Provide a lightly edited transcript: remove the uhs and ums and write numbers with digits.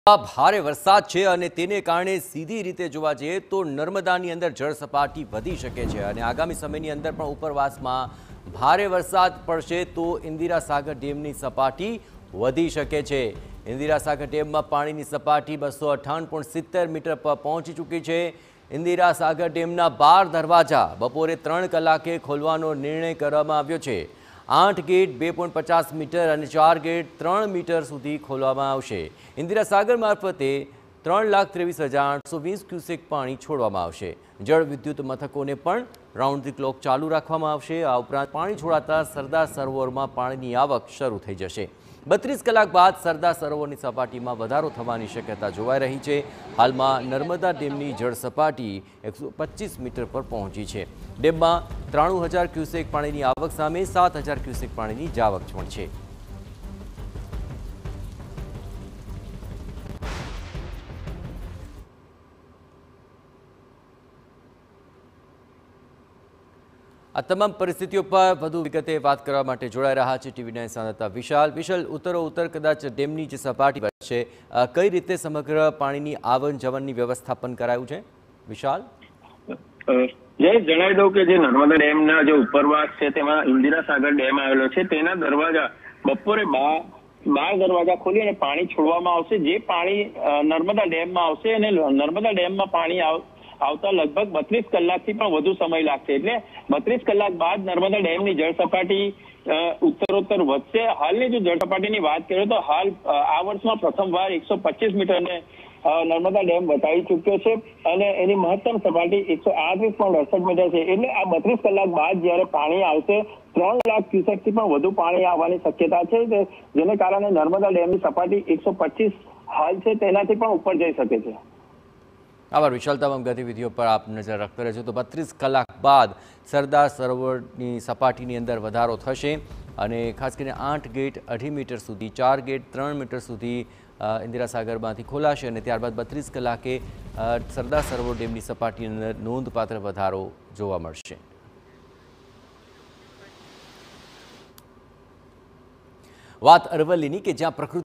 ભારે વરસાદ છે અને તેને કારણે સીધી રીતે જોવા જઈએ તો નર્મદાની અંદર જળ સપાટી વધી શકે છે અને આગામી સમયની અંદર પણ ઉપરવાસમાં ભારે વરસાદ પડશે તો ઇન્દિરા સાગર ડેમની સપાટી વધી શકે છે। ઇન્દિરા સાગર ડેમમાં પાણીની સપાટી 258.70 મીટર પર પહોંચી ચૂકી છે। ઇન્દિરા સાગર ડેમના 12 દરવાજા બપોરે 3 કલાકે ખોલવાનો નિર્ણય કરવામાં આવ્યો છે। 8 ગેટ 2.50 મીટર અને 4 ગેટ 3 મીટર સુધી ખોલવામાં આવશે। ઇન્દિરા સાગર મારફતે 3,23,820 ક્યુસેક પાણી છોડવામાં આવશે। જળ વિદ્યુત મથકોને પણ રાઉન્ડ ધી ક્લોક ચાલુ રાખવામાં આવશે। આ ઉપરાંત પાણી છોડાતા સરદાર સરોવરમાં પાણીની આવક શરૂ થઈ જશે। 32 કલાક બાદ સરદાર સરોવરની સપાટીમાં વધારો થવાની શક્યતા જોવાઈ રહી છે। હાલમાં નર્મદા ડેમની જળ સપાટી 125 મીટર પર પહોંચી છે। ડેમમાં 93,000 ક્યુસેક પાણીની આવક સામે 7,000 ક્યુસેક પાણીની જાવક પણ છે। આ તમામ પરિસ્થિતિઓ પર વધુ વિગતે વાત કરવા માટે જોડાઈ રહ્યા છે ટીવી9 સંવાદદાતા વિશાલ ઉત્તર કદાચ ડેમની જે સપાટી છે કઈ રીતે સમગ્ર પાણીની આવન જવનની વ્યવસ્થાપન કરાયું છે વિશાલ? જે જણાવી દઉં કે જે નર્મદા ડેમના જે ઉપરવાસ છે તેમાં ઇન્દિરા સાગર ડેમ આવેલો છે તેના દરવાજા બપોરે 12 દરવાજા ખોલી અને પાણી છોડવામાં આવશે। જે પાણી નર્મદા ડેમમાં આવશે અને નર્મદા ડેમમાં પાણી આવતા લગભગ 32 કલાકથી પણ વધુ સમય લાગશે। એટલે 32 કલાક બાદ નર્મદા ડેમની જળ સપાટી ઉત્તરોત્તર વધશે। હાલની જો જળ સપાટીની વાત કરીએ તો હાલ આ વર્ષમાં પ્રથમવાર 125 મીટરને નર્મદા ડેમ વટાવી ચૂક્યો છે અને એની મહત્તમ સપાટી 138.68 મીટર છે। એટલે આ 32 કલાક બાદ જ્યારે પાણી આવશે 3 લાખ ક્યુસેકથી પણ વધુ પાણી આવવાની શક્યતા છે, જેને કારણે નર્મદા ડેમની સપાટી 125 હાલ છે તેનાથી પણ ઉપર જઈ શકે છે। આભાર વિશાલ, તમામ ગતિવિધિઓ પર આપ નજર રાખતા રહેજો। તો 32 કલાક બાદ સરદાર સરોવરની સપાટીની અંદર વધારો થશે અને ખાસ કરીને 8 ગેટ 2.5 મીટર સુધી, 4 ગેટ 3 મીટર સુધી ઇન્દિરા સાગરમાંથી ખોલાશે અને ત્યારબાદ 32 કલાકે સરદાર સરોવર ડેમની સપાટીની અંદર નોંધપાત્ર વધારો જોવા મળશે। વાત અરવલ્લીની કે જ્યાં પ્રકૃતિ